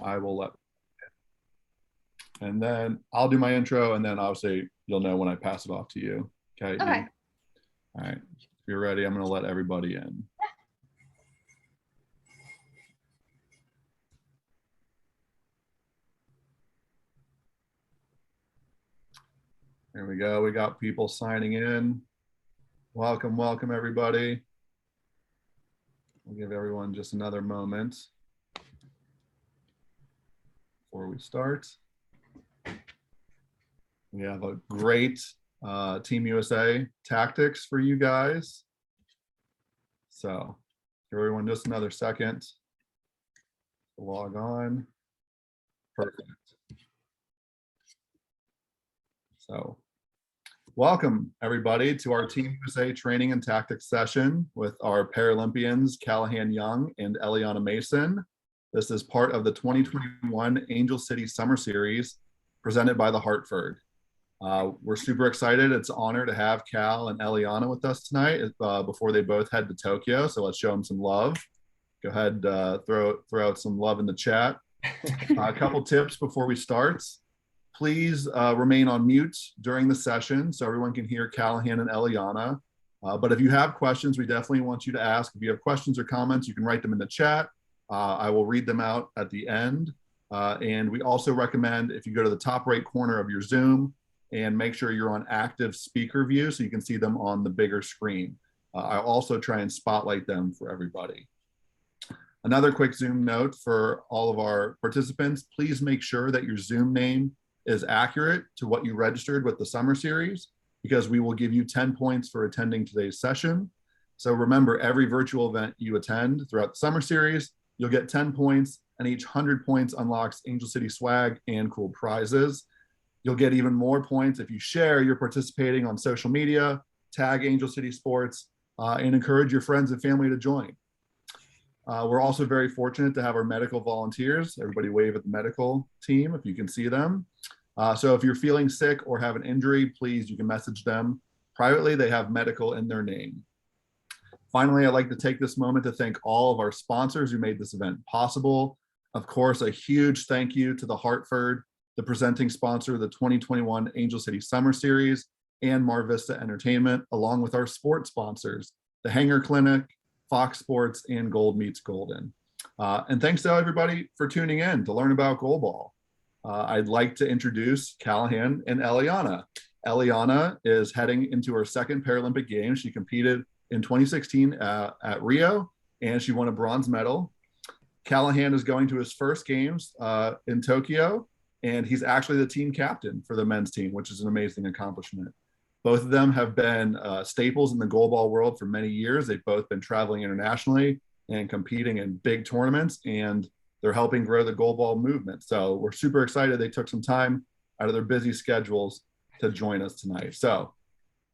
I will let, and then I'll do my intro, and then obviously you'll know when I pass it off to you. Okay. Okay. All right. If you're ready, I'm going to let everybody in. There we go. We got people signing in. Welcome, welcome, everybody. We'll give everyone just another moment before we start. We have a great Team USA tactics for you guys. So give everyone just another second to log on. Perfect. So welcome everybody to our Team USA training and tactics session with our Paralympians, Calahan Young and Eliana Mason. This is part of the 2021 Angel City Summer Series presented by the Hartford. We're super excited. It's an honor to have Cal and Eliana with us tonight before they both head to Tokyo. So let's show them some love. Go ahead, throw out some love in the chat. A couple tips before we start. Please remain on mute during the session so everyone can hear Calahan and Eliana. But if you have questions, we definitely want you to ask. If you have questions or comments, you can write them in the chat. I will read them out at the end. And we also recommend if you go to the top right corner of your Zoom and make sure you're on active speaker view so you can see them on the bigger screen. I'll also try and spotlight them for everybody. Another quick Zoom note for all of our participants, please make sure that your Zoom name is accurate to what you registered with the summer series, because we will give you 10 points for attending today's session. So remember, every virtual event you attend throughout the summer series, you'll get 10 points, and each 100 points unlocks Angel City swag and cool prizes. You'll get even more points if you share you're participating on social media, tag Angel City Sports, and encourage your friends and family to join. We're also very fortunate to have our medical volunteers. Everybody wave at the medical team if you can see them. So if you're feeling sick or have an injury, please, you can message them privately. They have medical in their name. Finally, I'd like to take this moment to thank all of our sponsors who made this event possible. Of course, a huge thank you to the Hartford, the presenting sponsor of the 2021 Angel City Summer Series, and Mar Vista Entertainment, along with our sports sponsors, the Hanger Clinic, Fox Sports, and Gold Meets Golden. And thanks to everybody for tuning in to learn about Goalball. I'd like to introduce Calahan and Eliana. Eliana is heading into her second Paralympic Games. She competed in 2016 at Rio, and she won a bronze medal. Calahan is going to his first games in Tokyo, and he's actually the team captain for the men's team, which is an amazing accomplishment. Both of them have been staples in the goalball world for many years. They've both been traveling internationally and competing in big tournaments, and they're helping grow the goalball movement. So we're super excited they took some time out of their busy schedules to join us tonight. So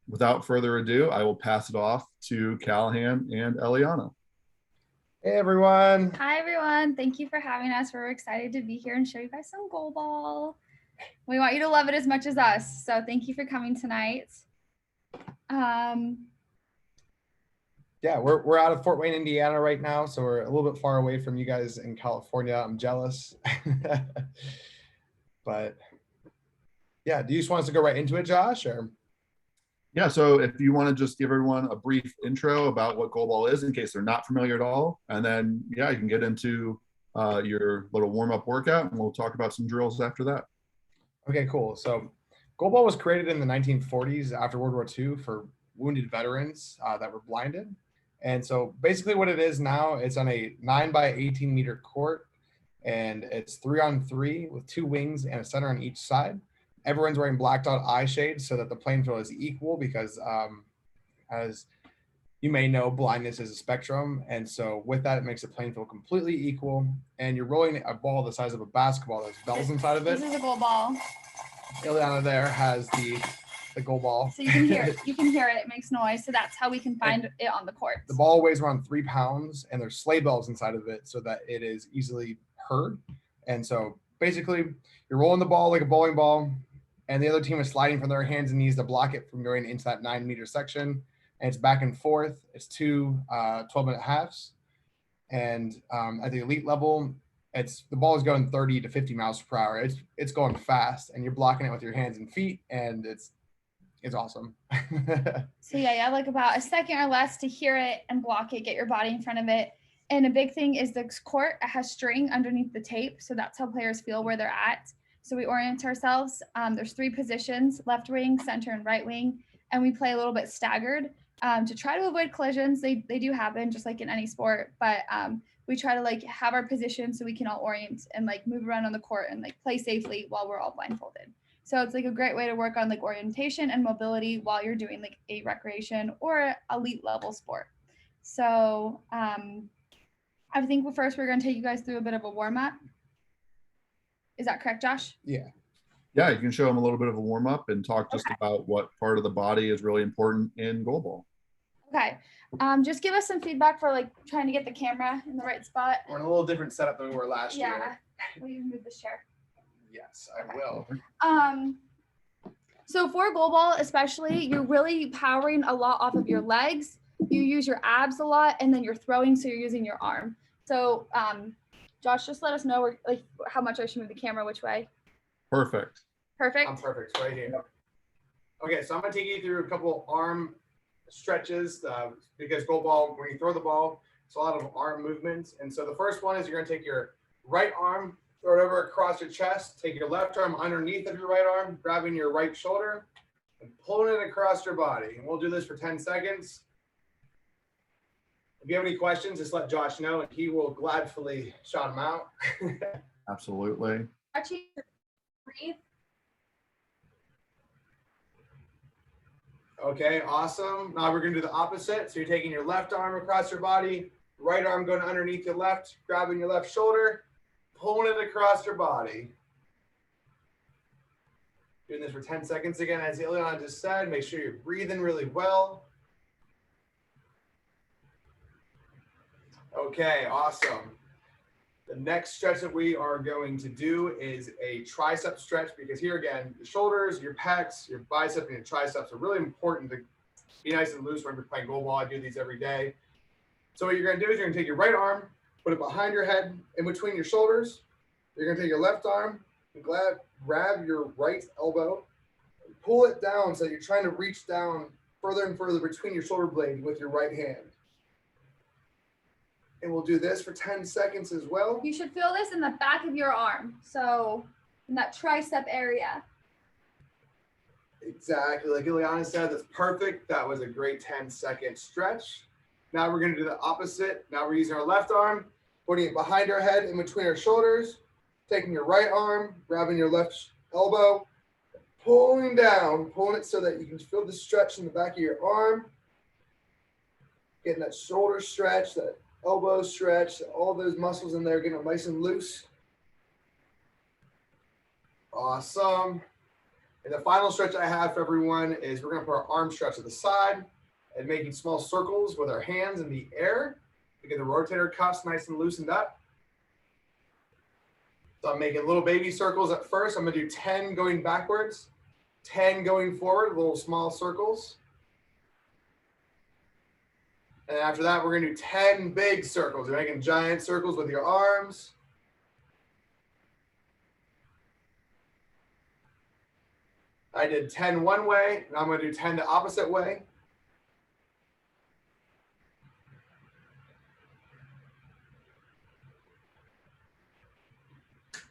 without further ado, I will pass it off to Calahan and Eliana. Hey everyone. Hi everyone. Thank you for having us. We're excited to be here and show you guys some goalball. We want you to love it as much as us. So thank you for coming tonight. Yeah, we're out of Fort Wayne, Indiana right now, so we're a little bit far away from you guys in California. I'm jealous. But yeah, do you just want us to go right into it, Josh? Or yeah, so if you want to just give everyone a brief intro about what goalball is in case they're not familiar at all, and then yeah, you can get into your little warm-up workout, and we'll talk about some drills after that. Okay, cool. So goalball was created in the 1940s after World War II for wounded veterans that were blinded. And so basically what it is now, it's on a 9x18-meter court, and it's 3-on-3 with 2 wings and a center on each side. Everyone's wearing blacked out eye shades so that the playing field is equal, because as you may know, blindness is a spectrum. And so with that, it makes the playing field completely equal. And you're rolling a ball the size of a basketball. There's bells inside of it. This is a goal ball. Eliana there has the goal ball. So you can hear it. You can hear it. It makes noise. So that's how we can find it on the court. The ball weighs around 3 pounds, and there's sleigh bells inside of it so that it is easily heard. And so basically, you're rolling the ball like a bowling ball, and the other team is sliding from their hands and knees to block it from going into that 9-meter section. And it's back and forth. It's 2 12-minute halves. And at the elite level, the ball is going 30 to 50 miles per hour. It's going fast, and you're blocking it with your hands and feet, and it's awesome. So yeah, like about a second or less to hear it and block it, get your body in front of it. And a big thing is the court has string underneath the tape. So that's how players feel where they're at. So we orient ourselves. There's 3 positions, left wing, center, and right wing. And we play a little bit staggered to try to avoid collisions. They do happen just like in any sport, but we try to like have our position so we can all orient and like move around on the court and like play safely while we're all blindfolded. So it's like a great way to work on like orientation and mobility while you're doing like a recreation or elite level sport. So I think first we're going to take you guys through a bit of a warm up. Is that correct, Josh? Yeah. Yeah, you can show them a little bit of a warm up and talk just about what part of the body is really important in goalball. Okay. Just give us some feedback for like trying to get the camera in the right spot. We're in a little different setup than we were last year. Yeah. Will you move this chair? Yes, I will. So for goalball, especially, you're really powering a lot off of your legs. You use your abs a lot, and then you're throwing, so you're using your arm. So, Josh, just let us know like how much I should move the camera, which way. Perfect. Perfect. I'm perfect right here. Okay, so I'm gonna take you through a couple arm stretches because goalball, when you throw the ball, it's a lot of arm movements. And so the first one is you're gonna take your right arm, throw it over across your chest, take your left arm underneath of your right arm, grabbing your right shoulder, and pulling it across your body. And we'll do this for 10 seconds. If you have any questions, just let Josh know, and he will gladly shout them out. Absolutely. Actually, breathe. Okay, awesome. Now we're gonna do the opposite. So you're taking your left arm across your body, right arm going underneath your left, grabbing your left shoulder, pulling it across your body. Doing this for 10 seconds again, as Eliana just said. Make sure you're breathing really well. Okay, awesome. The next stretch that we are going to do is a tricep stretch, because here again, the shoulders, your pecs, your biceps, and your triceps are really important to be nice and loose when you're playing goalball. I do these every day. So what you're going to do is you're going to take your right arm, put it behind your head, in between your shoulders. You're going to take your left arm and grab your right elbow, and pull it down so you're trying to reach down further and further between your shoulder blade with your right hand. And we'll do this for 10 seconds as well. You should feel this in the back of your arm. So in that tricep area. Exactly. Like Eliana said, that's perfect. That was a great 10-second stretch. Now we're going to do the opposite. Now we're using our left arm, putting it behind our head in between our shoulders, taking your right arm, grabbing your left elbow, pulling down, pulling it so that you can feel the stretch in the back of your arm, getting that shoulder stretch, that elbow stretch, all those muscles in there, getting them nice and loose. Awesome. And the final stretch I have for everyone is we're going to put our arm stretch to the side and making small circles with our hands in the air to get the rotator cuffs nice and loosened up. So I'm making little baby circles at first. I'm going to do 10 going backwards, 10 going forward, little small circles. And after that, we're going to do 10 big circles. You're making giant circles with your arms. I did 10 one way, and I'm going to do 10 the opposite way.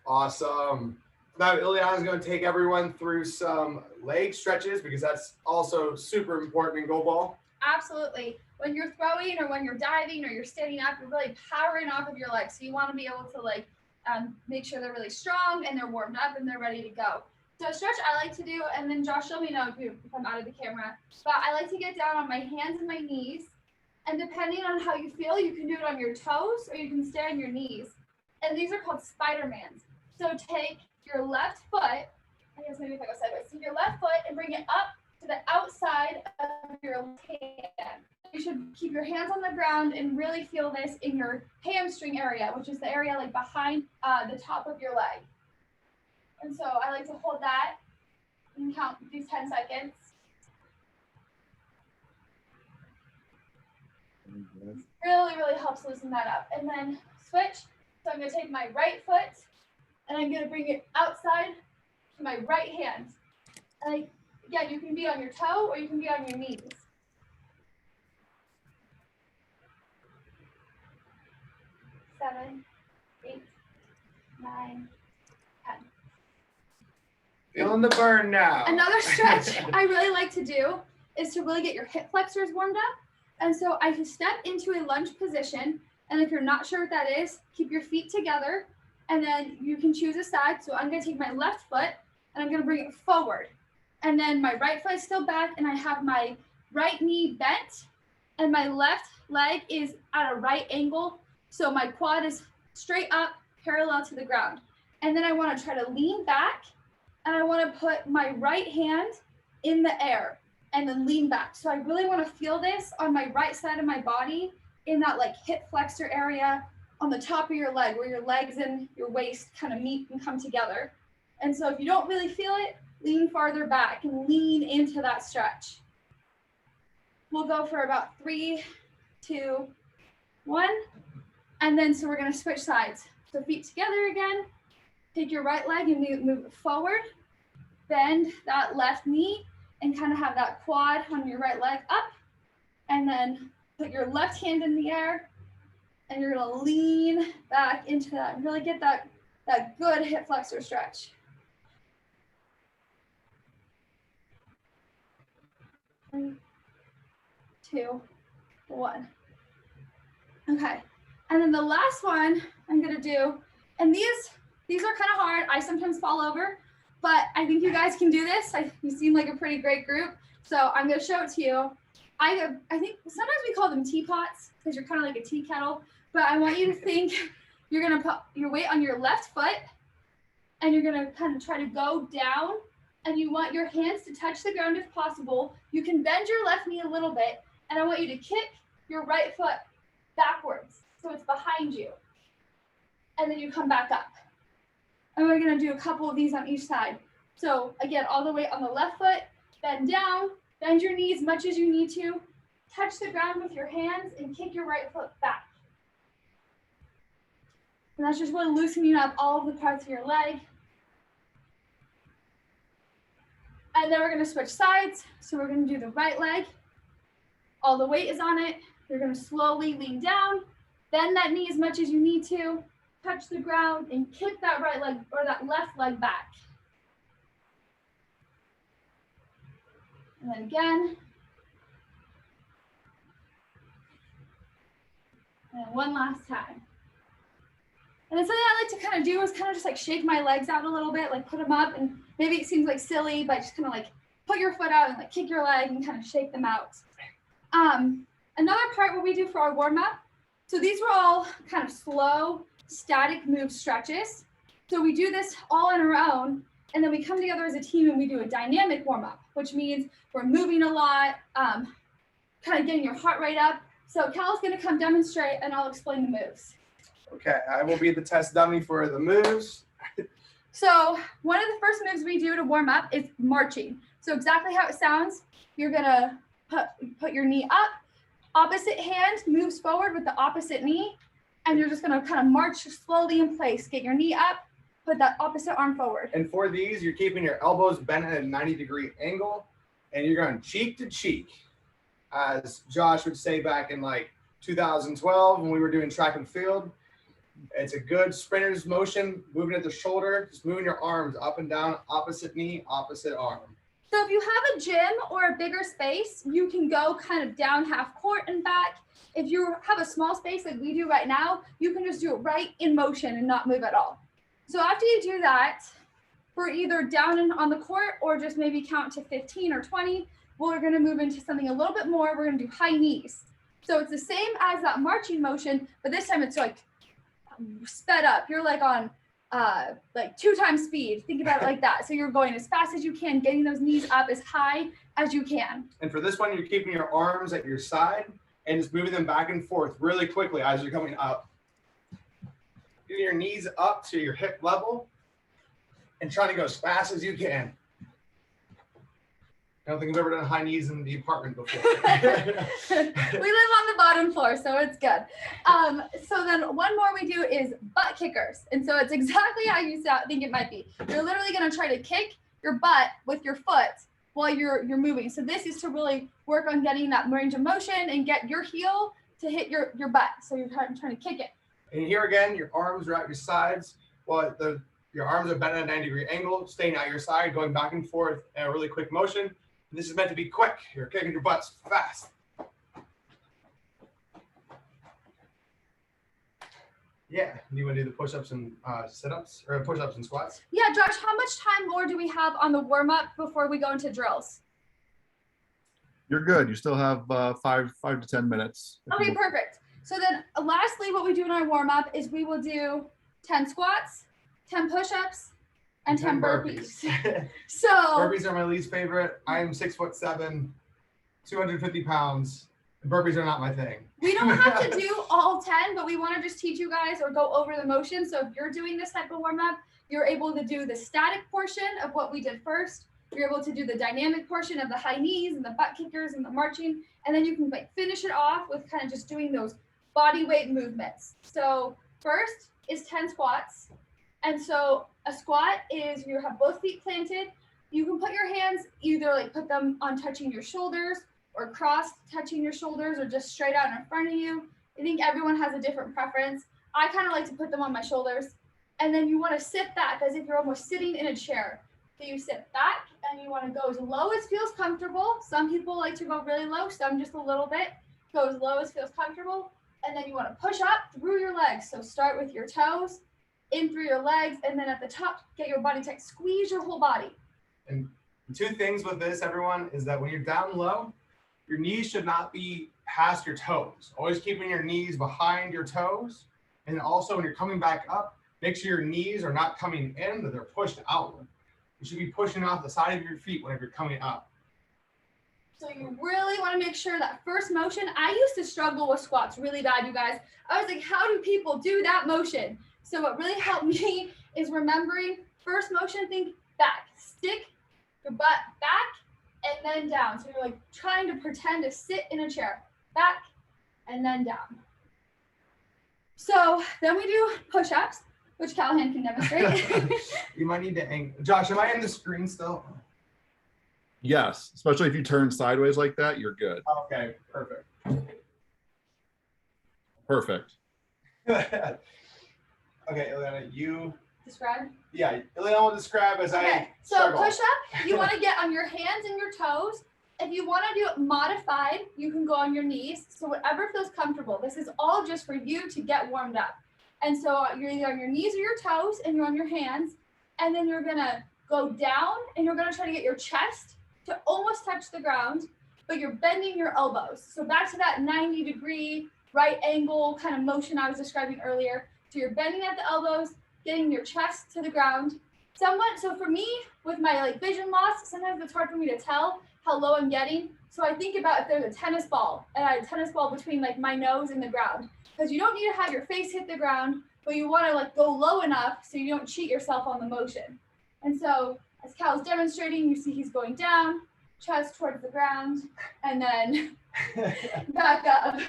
Awesome. Now, Eliana is going to take everyone through some leg stretches, because that's also super important in goalball. Absolutely. When you're throwing or when you're diving or you're standing up, you're really powering off of your legs. So you want to be able to like make sure they're really strong and they're warmed up and they're ready to go. So a stretch I like to do, and then Josh, let me know if I'm out of the camera, but I like to get down on my hands and my knees. And depending on how you feel, you can do it on your toes or you can stay on your knees. And these are called Spider-Mans. So take your left foot, I guess maybe if I go sideways, take your left foot and bring it up to the outside of your left hand. You should keep your hands on the ground and really feel this in your hamstring area, which is the area like behind the top of your leg. And so I like to hold that and count these 10 seconds. Really, really helps loosen that up. And then switch. So I'm going to take my right foot and I'm going to bring it outside to my right hand. And again, you can be on your toe or you can be on your knees. 7, 8, 9, 10. Feeling the burn now. Another stretch I really like to do is to really get your hip flexors warmed up. And so I can step into a lunge position. And if you're not sure what that is, keep your feet together. And then you can choose a side. So I'm going to take my left foot and I'm going to bring it forward. And then my right foot is still back and I have my right knee bent and my left leg is at a right angle. So my quad is straight up parallel to the ground. And then I want to try to lean back and I want to put my right hand in the air and then lean back. So I really want to feel this on my right side of my body in that like hip flexor area on the top of your leg where your legs and your waist kind of meet and come together. And so if you don't really feel it, lean farther back and lean into that stretch. We'll go for about 3, 2, 1. And then so we're going to switch sides. So feet together again. Take your right leg and move it forward. Bend that left knee and kind of have that quad on your right leg up. And then put your left hand in the air. And you're going to lean back into that and really get that good hip flexor stretch. 3, 2, 1. Okay. And then the last one I'm going to do, and these are kind of hard. I sometimes fall over, but I think you guys can do this. You seem like a pretty great group. So I'm going to show it to you. I think sometimes we call them teapots because you're kind of like a tea kettle, but I want you to think you're going to put your weight on your left foot and you're going to kind of try to go down and you want your hands to touch the ground if possible. You can bend your left knee a little bit and I want you to kick your right foot backwards so it's behind you. And then you come back up. And we're going to do a couple of these on each side. So again, all the way on the left foot, bend down, bend your knee as much as you need to, touch the ground with your hands and kick your right foot back. And that's just really loosening up all of the parts of your leg. And then we're going to switch sides. So we're going to do the right leg. All the weight is on it. You're going to slowly lean down, bend that knee as much as you need to, touch the ground, and kick that right leg or that left leg back. And then again. And one last time. And then something I like to kind of do is kind of just like shake my legs out a little bit, like put them up, and maybe it seems like silly, but just kind of like put your foot out and like kick your leg and kind of shake them out. Another part what we do for our warm-up, so these were all kind of slow, static move stretches. So we do this all on our own, and then we come together as a team and we do a dynamic warm-up, which means we're moving a lot, kind of getting your heart rate up. So Cal's going to come demonstrate, and I'll explain the moves. Okay, I will be the test dummy for the moves. So one of the first moves we do to warm up is marching. So exactly how it sounds, you're going to put your knee up, opposite hand moves forward with the opposite knee, and you're just going to kind of march slowly in place. Get your knee up, put that opposite arm forward. And for these, you're keeping your elbows bent at a 90-degree angle, and you're going cheek to cheek. As Josh would say back in like 2012 when we were doing track and field, it's a good sprinter's motion, moving at the shoulder, just moving your arms up and down, opposite knee, opposite arm. So if you have a gym or a bigger space, you can go kind of down half court and back. If you have a small space like we do right now, you can just do it right in motion and not move at all. So after you do that, for either down and on the court or just maybe count to 15 or 20, we're going to move into something a little bit more. We're going to do high knees. So it's the same as that marching motion, but this time it's like sped up. You're like on like 2 times speed. Think about it like that. So you're going as fast as you can, getting those knees up as high as you can. And for this one, you're keeping your arms at your side and just moving them back and forth really quickly as you're coming up. Getting your knees up to your hip level and trying to go as fast as you can. I don't think I've ever done high knees in the apartment before. We live on the bottom floor, so it's good. So then one more we do is butt kickers. And so it's exactly how you think it might be. You're literally going to try to kick your butt with your foot while you're moving. So this is to really work on getting that range of motion and get your heel to hit your butt. So you're trying to kick it. And here again, your arms are at your sides. Well, your arms are bent at a 90-degree angle, staying at your side, going back and forth in a really quick motion. And this is meant to be quick. You're kicking your butts fast. Yeah. Do you want to do the push-ups and sit-ups, or push-ups and squats? Yeah, Josh, how much time more do we have on the warm-up before we go into drills? You're good. You still have 5 to 10 minutes. Okay, perfect. So then lastly, what we do in our warm-up is we will do 10 squats, 10 push-ups, and 10 burpees. So burpees are my least favorite. I am 6'7", 250 pounds. Burpees are not my thing. We don't have to do all 10, but we want to just teach you guys or go over the motion. So if you're doing this type of warm-up, you're able to do the static portion of what we did first. You're able to do the dynamic portion of the high knees and the butt kickers and the marching. And then you can like finish it off with kind of just doing those body weight movements. So first is 10 squats. And so a squat is you have both feet planted. You can put your hands either like put them on touching your shoulders or crossed touching your shoulders or just straight out in front of you. I think everyone has a different preference. I kind of like to put them on my shoulders. And then you want to sit back as if you're almost sitting in a chair. So you sit back and you want to go as low as feels comfortable. Some people like to go really low, some just a little bit. Go as low as feels comfortable. And then you want to push up through your legs. So start with your toes, in through your legs, and then at the top, get your body tight. Squeeze your whole body. And two things with this, everyone, is that when you're down low, your knees should not be past your toes. Always keeping your knees behind your toes. And also when you're coming back up, make sure your knees are not coming in, that they're pushed outward. You should be pushing off the side of your feet whenever you're coming up. So you really want to make sure that first motion, I used to struggle with squats really bad, you guys. I was like, how do people do that motion? So what really helped me is remembering first motion, think back, stick your butt back and then down. So you're like trying to pretend to sit in a chair, back and then down. So then we do push-ups, which Calahan can demonstrate. You might need to angle. Josh, am I in the screen still? Yes, especially if you turn sideways like that, you're good. Okay, perfect. Perfect. Okay, Eliana, you. Describe. Yeah, Eliana will describe as Okay, so struggle. push up, you want to get on your hands and your toes. If you want to do it modified, you can go on your knees. So whatever feels comfortable. This is all just for you to get warmed up. And so you're either on your knees or your toes and you're on your hands. And then you're going to go down and you're going to try to get your chest to almost touch the ground, but you're bending your elbows. So back to that 90-degree right angle kind of motion I was describing earlier. So you're bending at the elbows, getting your chest to the ground. So for me, with my like vision loss, sometimes it's hard for me to tell how low I'm getting. So I think about if there's a tennis ball and I have a tennis ball between like my nose and the ground, because you don't need to have your face hit the ground, but you want to like go low enough so you don't cheat yourself on the motion. And so as Cal's demonstrating, you see he's going down, chest towards the ground, and then back up.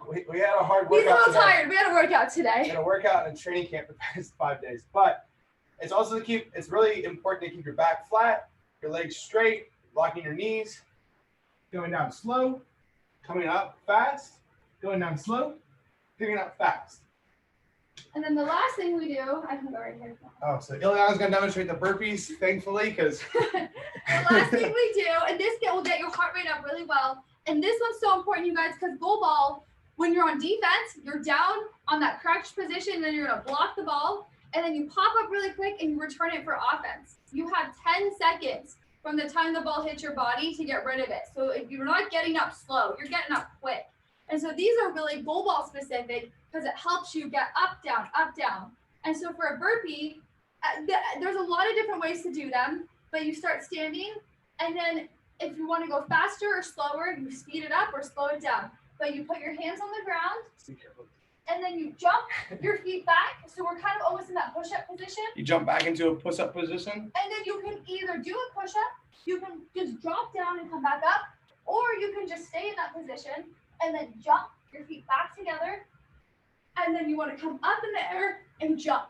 We had a hard workout. He's a little today. tired. We had a workout today. We had a workout and training camp the past 5 days. But it's also it's really important to keep your back flat, your legs straight, locking your knees, going down slow, coming up fast, going down slow, picking up fast. And then the last thing we do, I can go right here. Oh, so Eliana's going to demonstrate the burpees, thankfully, because The last thing we do, and this will get your heart rate up really well. And this one's so important, you guys, because goal ball, when you're on defense, you're down on that crouched position, and then you're going to block the ball, and then you pop up really quick and you return it for offense. You have 10 seconds from the time the ball hits your body to get rid of it. So if you're not getting up slow, you're getting up quick. And so these are really goal ball specific because it helps you get up, down, up, down. And so for a burpee, there's a lot of different ways to do them, but you start standing, and then if you want to go faster or slower, you speed it up or slow it down. But you put your hands on the ground, and then you jump your feet back. So we're kind of almost in that push-up position. you jump back into a push-up position. And then you can either do a push-up you can just drop down and come back up, or you can just stay in that position and then jump your feet back together. And then you want to come up in the air and jump.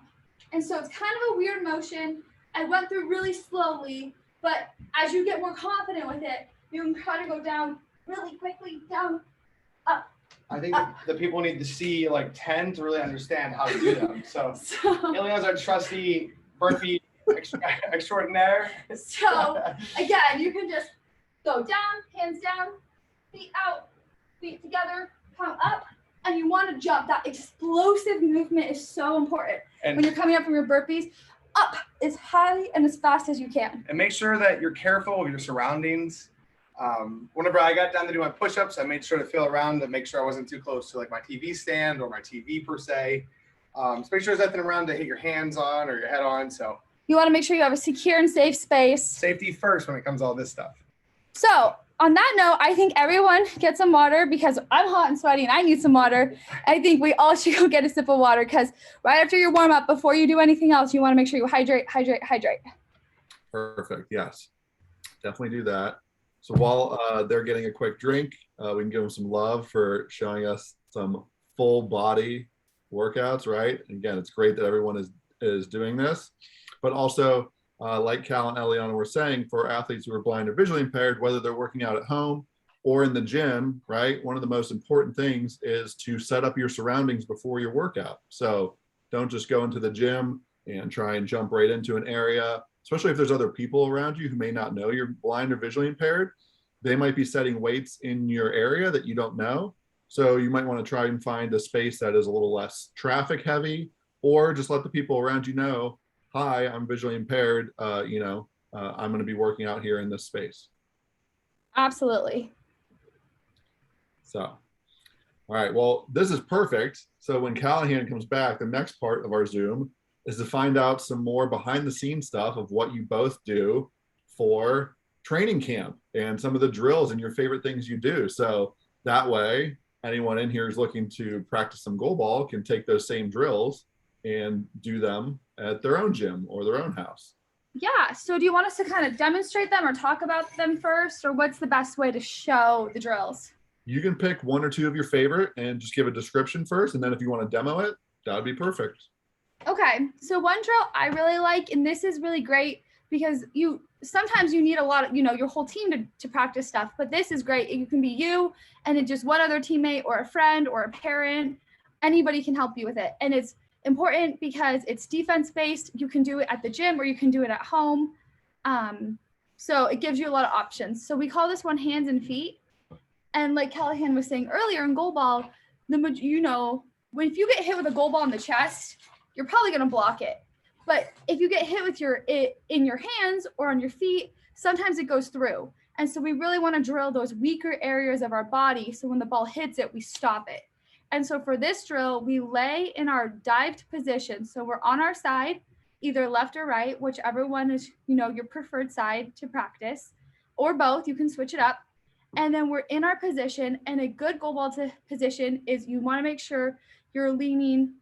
And so it's kind of a weird motion. I went through really slowly, but as you get more confident with it, you can try to go down really quickly, down, up. I think the people need to see like 10 to really understand how to do them. So Eliana's our trusty burpee extraordinaire. So again, you can just go down, hands down, feet out, feet together, come up, and you want to jump. That explosive movement is so important. And when you're coming up from your burpees, up as high and as fast as you can. And make sure that you're careful of your surroundings. Whenever I got down to do my push-ups, I made sure to feel around to make sure I wasn't too close to like my TV stand or my TV per se. So make sure there's nothing around to hit your hands on or your head on. So you want to make sure you have a secure and safe space. Safety first when it comes to all this stuff. So on that note, I think everyone get some water because I'm hot and sweaty and I need some water. I think we all should go get a sip of water because right after your warm up, before you do anything else, you want to make sure you hydrate. Perfect. Yes, definitely do that. So while they're getting a quick drink, we can give them some love for showing us some full body workouts, right? And again, it's great that everyone is doing this, but also like Cal and Eliana were saying, for athletes who are blind or visually impaired, whether they're working out at home or in the gym, right? One of the most important things is to set up your surroundings before your workout. So don't just go into the gym and try and jump right into an area, especially if there's other people around you who may not know you're blind or visually impaired. They might be setting weights in your area that you don't know. So you might want to try and find a space that is a little less traffic heavy, or just let the people around you know, hi, I'm visually impaired. I'm going to be working out here in this space. Absolutely. So, all right, well, this is perfect. So when Calahan comes back, the next part of our Zoom is to find out some more behind the scenes stuff of what you both do for training camp and some of the drills and your favorite things you do. So that way, anyone in here who's looking to practice some goalball can take those same drills and do them at their own gym or their own house. Yeah, so do you want us to kind of demonstrate them or talk about them first, or what's the best way to show the drills? You can pick one or two of your favorite and just give a description first, and then if you want to demo it, that would be perfect. Okay, so one drill I really like, and this is really great because sometimes you need a lot of, your whole team to practice stuff, but this is great. You can be you and it just one other teammate or a friend or a parent, anybody can help you with it. And it's important because it's defense based. You can do it at the gym or you can do it at home. So it gives you a lot of options. So we call this one hands and feet. And like Calahan was saying earlier in goalball, if you get hit with a goal ball in the chest, you're probably going to block it. But if you get hit with in your hands or on your feet, sometimes it goes through. And so we really want to drill those weaker areas of our body. So when the ball hits it, we stop it. And so for this drill, we lay in our dived position. So we're on our side, either left or right, whichever one is, your preferred side to practice, or both. You can switch it up. And then we're in our position, and a good goalball position is you want to make sure you're leaning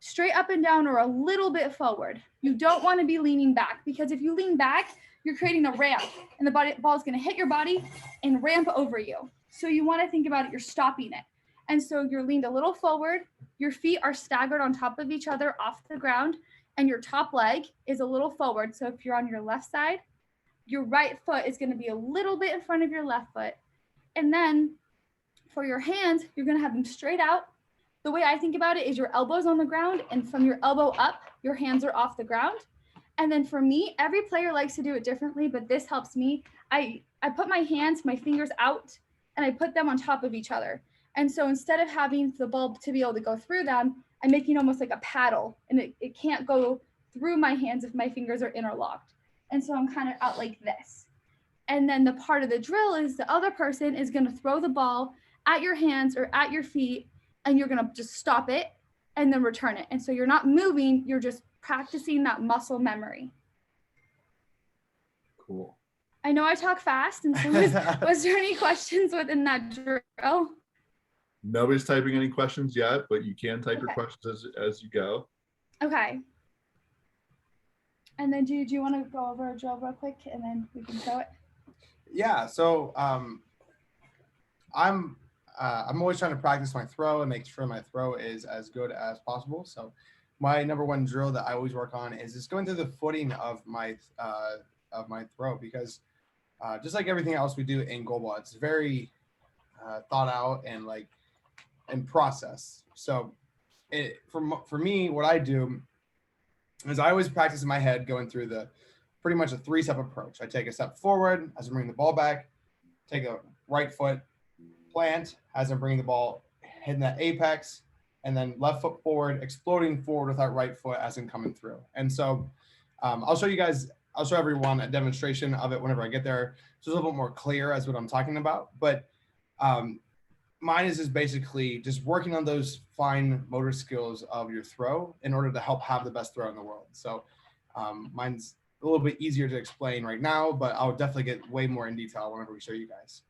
straight up and down or a little bit forward. You don't want to be leaning back, because if you lean back, you're creating a ramp and the ball is going to hit your body and ramp over you. So you want to think about it, you're stopping it. And so you're leaned a little forward, your feet are staggered on top of each other off the ground, and your top leg is a little forward. So if you're on your left side, your right foot is going to be a little bit in front of your left foot. And then for your hands, you're going to have them straight out. The way I think about it is your elbows on the ground, and from your elbow up, your hands are off the ground. And then for me, every player likes to do it differently, but this helps me. I put my hands, my fingers out, and I put them on top of each other. And so instead of having the ball to be able to go through them, I'm making almost like a paddle, and it can't go through my hands if my fingers are interlocked. And so I'm kind of out like this. And then the part of the drill is the other person is going to throw the ball at your hands or at your feet, and you're going to just stop it and then return it. And so you're not moving, you're just practicing that muscle memory. Cool. I know I talk fast, and so was there any questions within that drill? Nobody's typing any questions yet, but you can type your questions as you go. Okay. And then do you want to go over a drill real quick, and then we can show it? Yeah, so I'm always trying to practice my throw and make sure my throw is as good as possible. So my number one drill that I always work on is just going through the footing of my throw, because just like everything else we do in goalball, it's very thought out and process. So for me, what I do is I always practice in my head going through pretty much a 3-step approach. I take a step forward as I'm bringing the ball back, take a right foot plant as I'm bringing the ball, hitting that apex, and then left foot forward, exploding forward with that right foot as I'm coming through. And so I'll show everyone a demonstration of it whenever I get there, so it's a little bit more clear as what I'm talking about. But mine is just basically just working on those fine motor skills of your throw in order to help have the best throw in the world. So mine's a little bit easier to explain right now, but I'll definitely get way more in detail whenever we show you guys.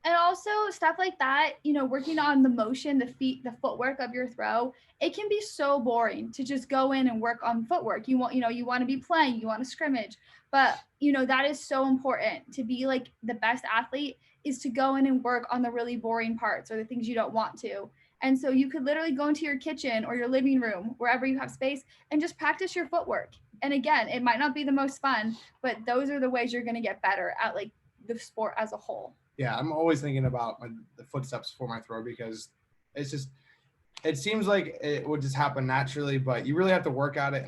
And also stuff like that, working on the motion, the footwork of your throw, it can be so boring to just go in and work on footwork. You want to be playing, you want to scrimmage, but that is so important. To be like the best athlete is to go in and work on the really boring parts or the things you don't want to. And so you could literally go into your kitchen or your living room, wherever you have space, and just practice your footwork. And again, it might not be the most fun, but those are the ways you're going to get better at like the sport as a whole. Yeah, I'm always thinking about the footsteps for my throw, because it seems like it would just happen naturally, but you really have to work at it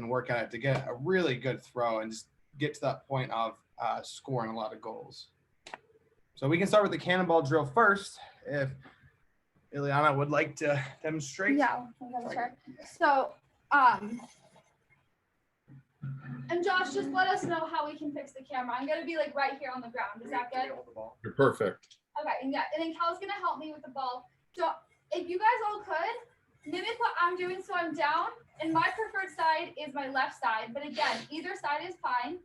to get a really good throw and just get to that point of scoring a lot of goals. So we can start with the cannonball drill first, if Eliana would like to demonstrate. Yeah, sure. So, and Josh, just let us know how we can fix the camera. I'm gonna be like right here on the ground. Is that good? You're perfect. Okay, and yeah, and then Cal's gonna help me with the ball. So if you guys all could mimic what I'm doing, so I'm down, and my preferred side is my left side. But again, either side is fine.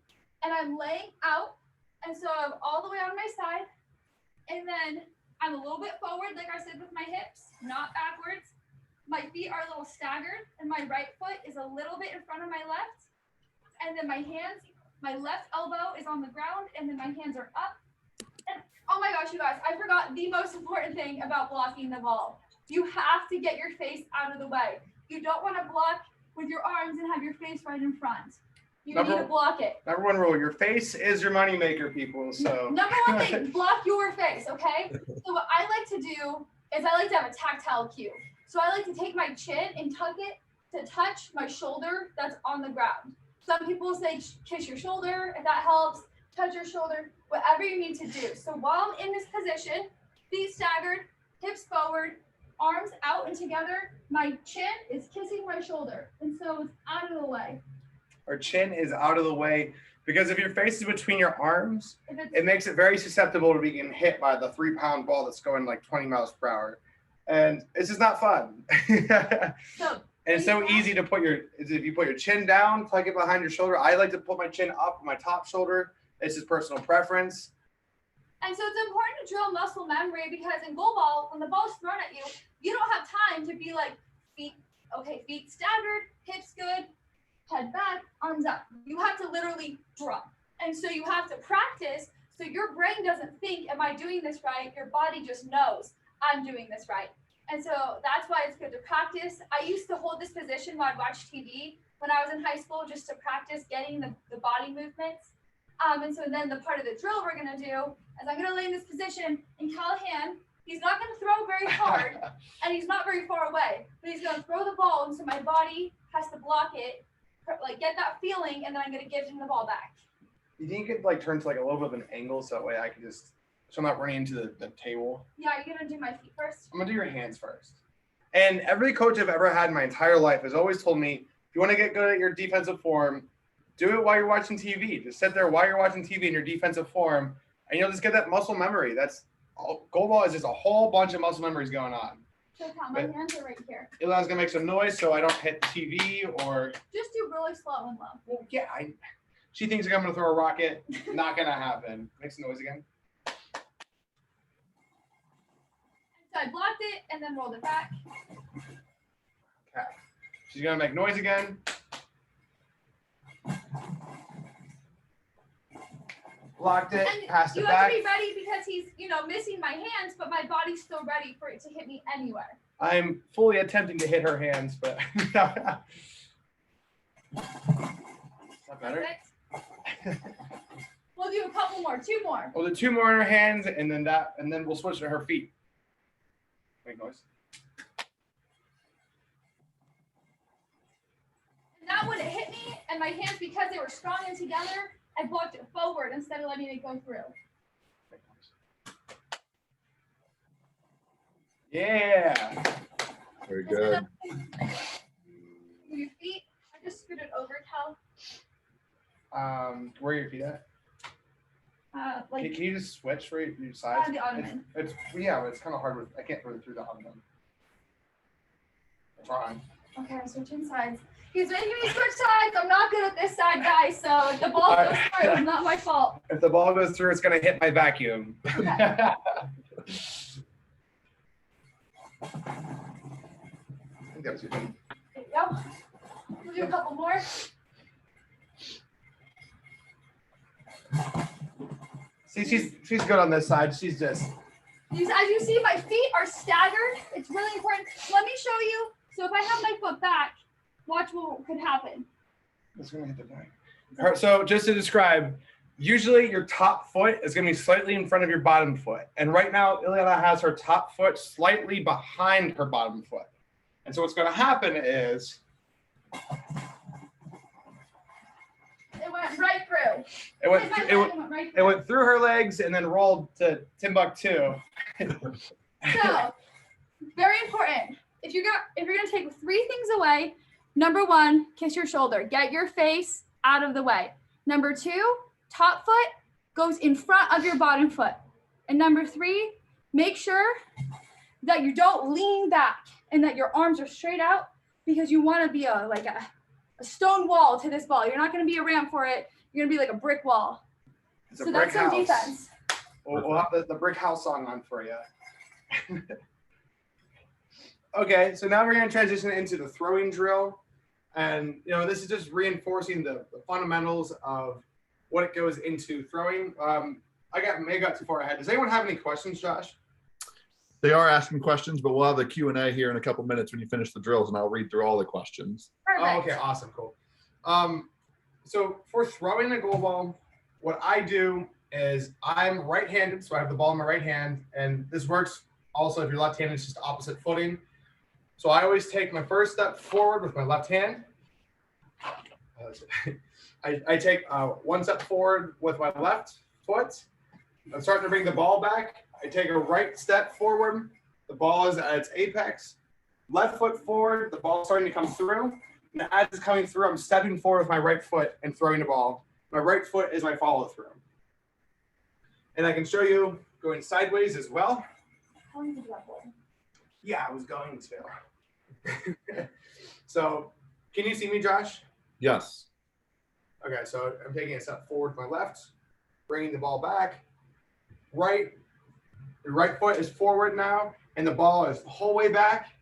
And I'm laying out, and so I'm all the way on my side, and then I'm a little bit forward, like I said, with my hips, not backwards. My feet are a little staggered, and my right foot is a little bit in front of my left. And then my hands, my left elbow is on the ground, and then my hands are up. And oh my gosh, you guys, I forgot the most important thing about blocking the ball. You have to get your face out of the way. You don't want to block with your arms and have your face right in front. You need to block it. Number one rule, your face is your moneymaker, people. So number one thing, block your face, okay? So what I like to do is I like to have a tactile cue. So I like to take my chin and tuck it to touch my shoulder that's on the ground. Some people say kiss your shoulder, if that helps, touch your shoulder, whatever you need to do. So while I'm in this position, feet staggered, hips forward, arms out and together, my chin is kissing my shoulder. And so it's out of the way. Our chin is out of the way, because if your face is between your arms, it makes it very susceptible to being hit by the 3-pound ball that's going like 20 miles per hour. And it's just not fun. And it's so easy to if you put your chin down, tuck it behind your shoulder. I like to put my chin up, my top shoulder. It's just personal preference. And so it's important to drill muscle memory, because in goalball, when the ball's thrown at you, you don't have time to be like, feet staggered, hips good, head back, arms up. You have to literally drop. And so you have to practice, so your brain doesn't think, am I doing this right? Your body just knows, I'm doing this right. And so that's why it's good to practice. I used to hold this position when I'd watch TV when I was in high school, just to practice getting the body movements. And so then the part of the drill we're gonna do is I'm gonna lay in this position, and Calahan, he's not gonna throw very hard, and he's not very far away, but he's gonna throw the ball, and so my body has to block it, like get that feeling, and then I'm gonna give him the ball back. You think it like turn to like a little bit of an angle, so that way I can just, so I'm not running into the table? Yeah, you're gonna do my feet first? I'm gonna do your hands first. And every coach I've ever had in my entire life has always told me, if you wanna get good at your defensive form, do it while you're watching TV. Just sit there while you're watching TV in your defensive form, and you'll just get that muscle memory. That's all. Goalball is just a whole bunch of muscle memories going on. So Cal, my hands are right here. Ilana's gonna make some noise so I don't hit the TV or. Just do really slow and low. Well, yeah, she thinks I'm gonna throw a rocket. Not gonna happen. Make some noise again. So I blocked it and then rolled it back. Okay. She's gonna make noise again. blocked it, And passed you it have back. to be ready because he's, missing my hands, but my body's still ready for it to hit me anywhere. I'm fully attempting to hit her hands, but not better. Perfect. We'll do a couple more, 2 more. We'll do 2 more in her hands, and then we'll switch to her feet. Make noise. And that one, it hit me, and my hands, because they were strong and together, I blocked it forward instead of letting it go through. Make noise. Yeah. Very good. Your feet, I just scooted over, Cal. Where are your feet at? Like Can you just switch for your sides? on the ottoman. It's yeah, but it's kind of hard with. I can't really through the ottoman. I'm trying. Okay, I'm switching sides. He's making me switch sides. I'm not good at this side, guys. So if the ball goes through, it's not my fault. If the ball goes through, it's gonna hit my vacuum. Okay. I think that was your thing. There you go. We'll do a couple more. See, she's good on this side. She's just. As you see, my feet are staggered. It's really important. Let me show you. So if I have my foot back, watch what could happen. It's gonna hit the back. So just to describe, usually your top foot is gonna be slightly in front of your bottom foot, and right now Eliana has her top foot slightly behind her bottom foot. And so what's gonna happen is It went right through. it went Hit my it leg went, and went right it through. went through her legs and then rolled to Timbuktu. So, very important. If you're gonna take 3 things away, number 1, kiss your shoulder. Get your face out of the way. Number 2, top foot goes in front of your bottom foot. And number 3, make sure that you don't lean back and that your arms are straight out, because you want to be a stone wall to this ball. You're not going to be a ramp for it. You're going to be like a brick wall. It's a So brick that's some house. defense. We'll have the brick house song on for you. Okay, so now we're going to transition into the throwing drill. And, this is just reinforcing the fundamentals of what it goes into throwing. I got too far ahead. Does anyone have any questions, Josh? They are asking questions, but we'll have the Q&A here in a couple minutes when you finish the drills, and I'll read through all the questions. Perfect. Oh, okay, awesome, cool. So for throwing a goal ball, what I do is I'm right-handed, so I have the ball in my right hand, and this works also if you're left-handed, it's just opposite footing. So I always take my first step forward with my left hand. I take 1 step forward with my left foot. I'm starting to bring the ball back. I take a right step forward. The ball is at its apex. Left foot forward. The ball is starting to come through. And as it's coming through, I'm stepping forward with my right foot and throwing the ball. My right foot is my follow through. And I can show you going sideways as well. How long did you have for? Yeah, I was going to. So can you see me, Josh? Yes. Okay, so I'm taking a step forward with my left, bringing the ball back. Your right foot is forward now, and the ball is the whole way back.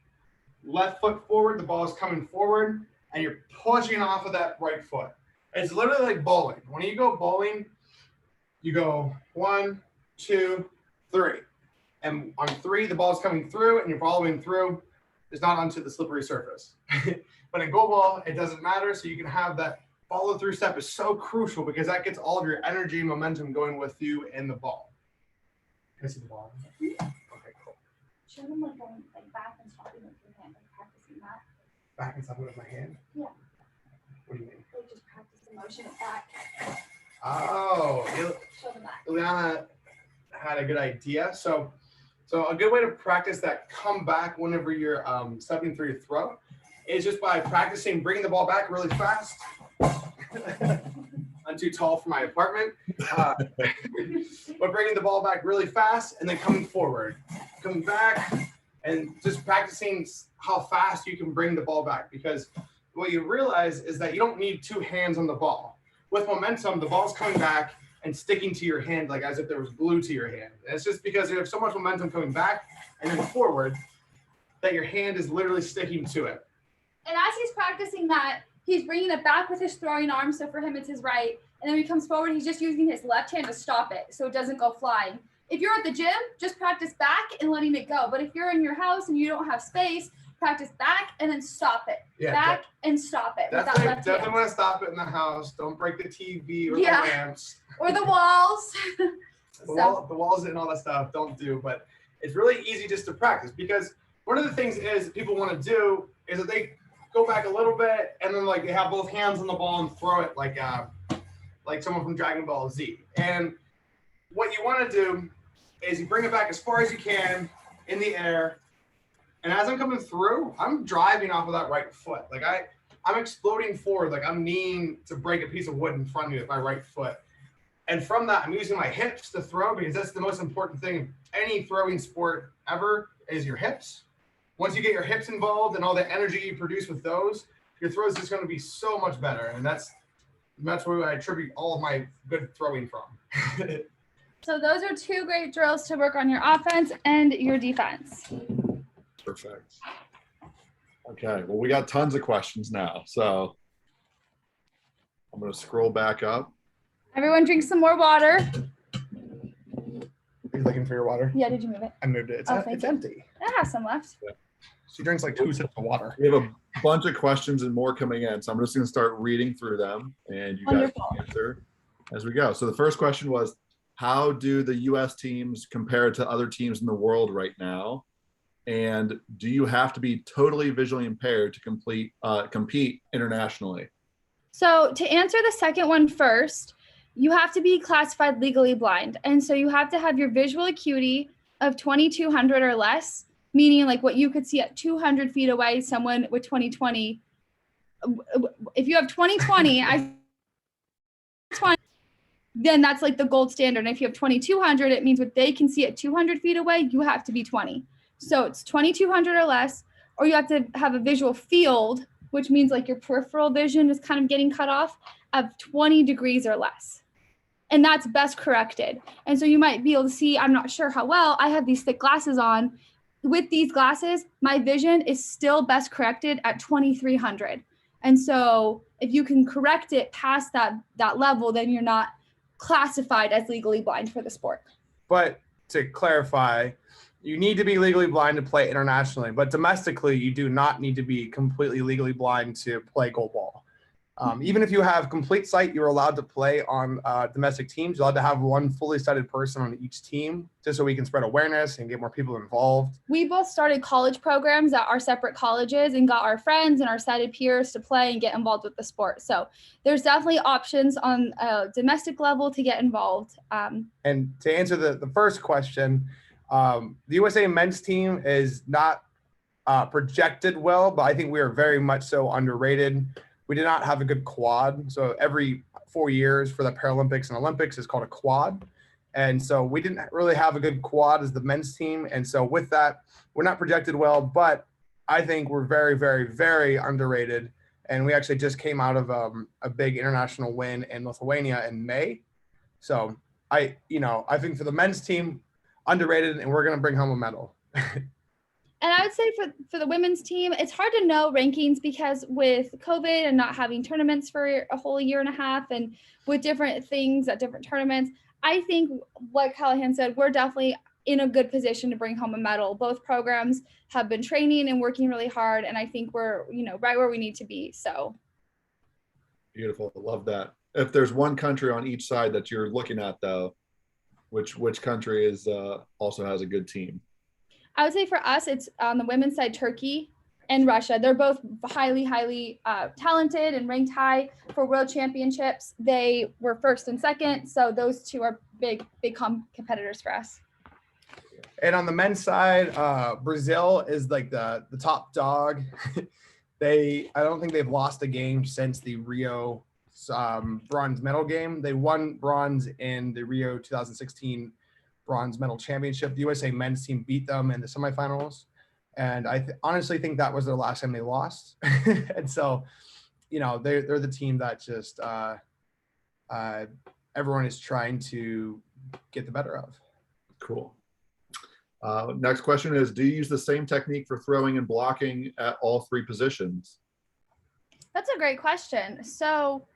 Left foot forward, the ball is coming forward, and you're pushing off of that right foot. It's literally like bowling. When you go bowling, you go 1, 2, 3. And on 3, the ball's coming through, and you're following through. It's not onto the slippery surface. But in goalball, it doesn't matter, so you can have that follow-through step is so crucial because that gets all of your energy and momentum going with you in the ball. Can I see the ball? Okay, cool. Show them like going back and stopping with your hand, like practicing that. Back and something with my hand? Yeah. What do you mean? Like just practice the motion of back. Oh, Show them that. Eliana had a good idea. So a good way to practice that come back whenever you're stepping through your throw is just by practicing bringing the ball back really fast. I'm too tall for my apartment. But bringing the ball back really fast and then coming forward. Coming back and just practicing how fast you can bring the ball back, because what you realize is that you don't need 2 hands on the ball. With momentum, the ball's coming back and sticking to your hand like as if there was glue to your hand. And it's just because you have so much momentum coming back and then forward that your hand is literally sticking to it. And as he's practicing that, he's bringing it back with his throwing arm. So for him, it's his right. And then when he comes forward, he's just using his left hand to stop it so it doesn't go flying. If you're at the gym, just practice back and letting it go. But if you're in your house and you don't have space, practice back and then stop it. Yeah, back and stop it with that definitely, left definitely hand. want to stop it in the house. Don't break the TV or Yeah. the lamps. Or the walls. The walls and all that stuff, don't do. But it's really easy just to practice, because one of the things is people want to do is that they go back a little bit and then like they have both hands on the ball and throw it like someone from Dragon Ball Z. And what you want to do is you bring it back as far as you can in the air. And as I'm coming through, I'm driving off of that right foot. Like I'm exploding forward, like I'm kneeing to break a piece of wood in front of me with my right foot. And from that, I'm using my hips to throw, because that's the most important thing in any throwing sport ever is your hips. Once you get your hips involved and all the energy you produce with those, your throw is just going to be so much better. And that's where I attribute all of my good throwing from. So those are two great drills to work on your offense and your defense. Perfect. Okay, well, we got tons of questions now, so I'm going to scroll back up. Everyone drink some more water. Are you looking for your water? Yeah, did you move it? I moved it. It's, thank it's you. empty. I have some left. She drinks like 2 sips of water. We have a bunch of questions and more coming in, so I'm just going to start reading through them, and you guys Wonderful. can answer as we go. So the first question was, how do the U.S. teams compare to other teams in the world right now? And do you have to be totally visually impaired to compete internationally? So to answer the second one first, you have to be classified legally blind. And so you have to have your visual acuity of 2200 or less, meaning like what you could see at 200 feet away, someone with 20/20. If you have 20/20, then that's like the gold standard. And if you have 2200, it means what they can see at 200 feet away, you have to be 20. So it's 2200 or less, or you have to have a visual field, which means like your peripheral vision is kind of getting cut off, of 20 degrees or less. And that's best corrected. And so you might be able to see, I'm not sure how well, I have these thick glasses on. With these glasses, my vision is still best corrected at 2300. And so if you can correct it past that level, then you're not classified as legally blind for the sport. But to clarify, you need to be legally blind to play internationally, but domestically, you do not need to be completely legally blind to play goalball. Even if you have complete sight, you're allowed to play on domestic teams. You're allowed to have one fully sighted person on each team, just so we can spread awareness and get more people involved. We both started college programs at our separate colleges and got our friends and our sighted peers to play and get involved with the sport. So there's definitely options on a domestic level to get involved. And to answer the first question, the USA men's team is not projected well, but I think we are very much so underrated. We did not have a good quad. So every 4 years for the Paralympics and Olympics is called a quad. And so we didn't really have a good quad as the men's team. And so with that, we're not projected well, but I think we're very, very, very underrated. And we actually just came out of a big international win in Lithuania in May. So I think for the men's team, underrated, and we're going to bring home a medal. And I would say for the women's team, it's hard to know rankings because with COVID and not having tournaments for a whole year and a half and with different things at different tournaments, I think like Calahan said, we're definitely in a good position to bring home a medal. Both programs have been training and working really hard, and I think we're, right where we need to be. So Beautiful. I love that. If there's one country on each side that you're looking at, though, which country is also has a good team? I would say for us, it's on the women's side, Turkey and Russia. They're both highly, highly talented and ranked high for world championships. They were first and second. So those two are big competitors for us. And on the men's side, Brazil is like the top dog. I don't think they've lost a game since the Rio bronze medal game. They won bronze in the Rio 2016 bronze medal championship. The USA men's team beat them in the semifinals. And I honestly think that was their last time they lost. And so, they're the team that just everyone is trying to get the better of. Cool. Next question is, do you use the same technique for throwing and blocking at all three positions? That's a great question. So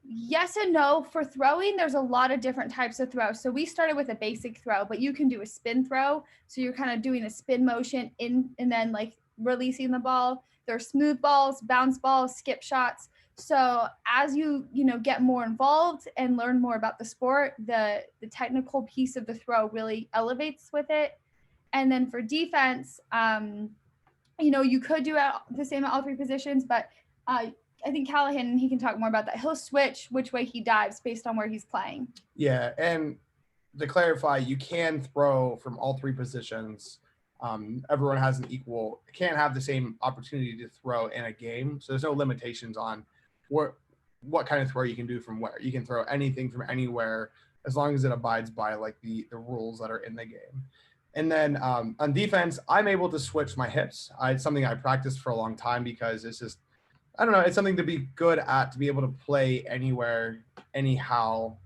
Yes and no. For throwing, there's a lot of different types of throw. So we started with a basic throw, but you can do a spin throw. So you're kind of doing a spin motion in and then like releasing the ball. There's smooth balls, bounce balls, skip shots. So as you get more involved and learn more about the sport, the technical piece of the throw really elevates with it. And then for defense, you could do the same at all three positions, but I think Calahan, he can talk more about that. He'll switch which way he dives based on where he's playing. Yeah, and to clarify, you can throw from all three positions. Everyone can't have the same opportunity to throw in a game. So there's no limitations on what kind of throw you can do from where. You can throw anything from anywhere as long as it abides by like the rules that are in the game. And then on defense, I'm able to switch my hips. It's something I practiced for a long time because it's just, I don't know, it's something to be good at, to be able to play anywhere, anyhow.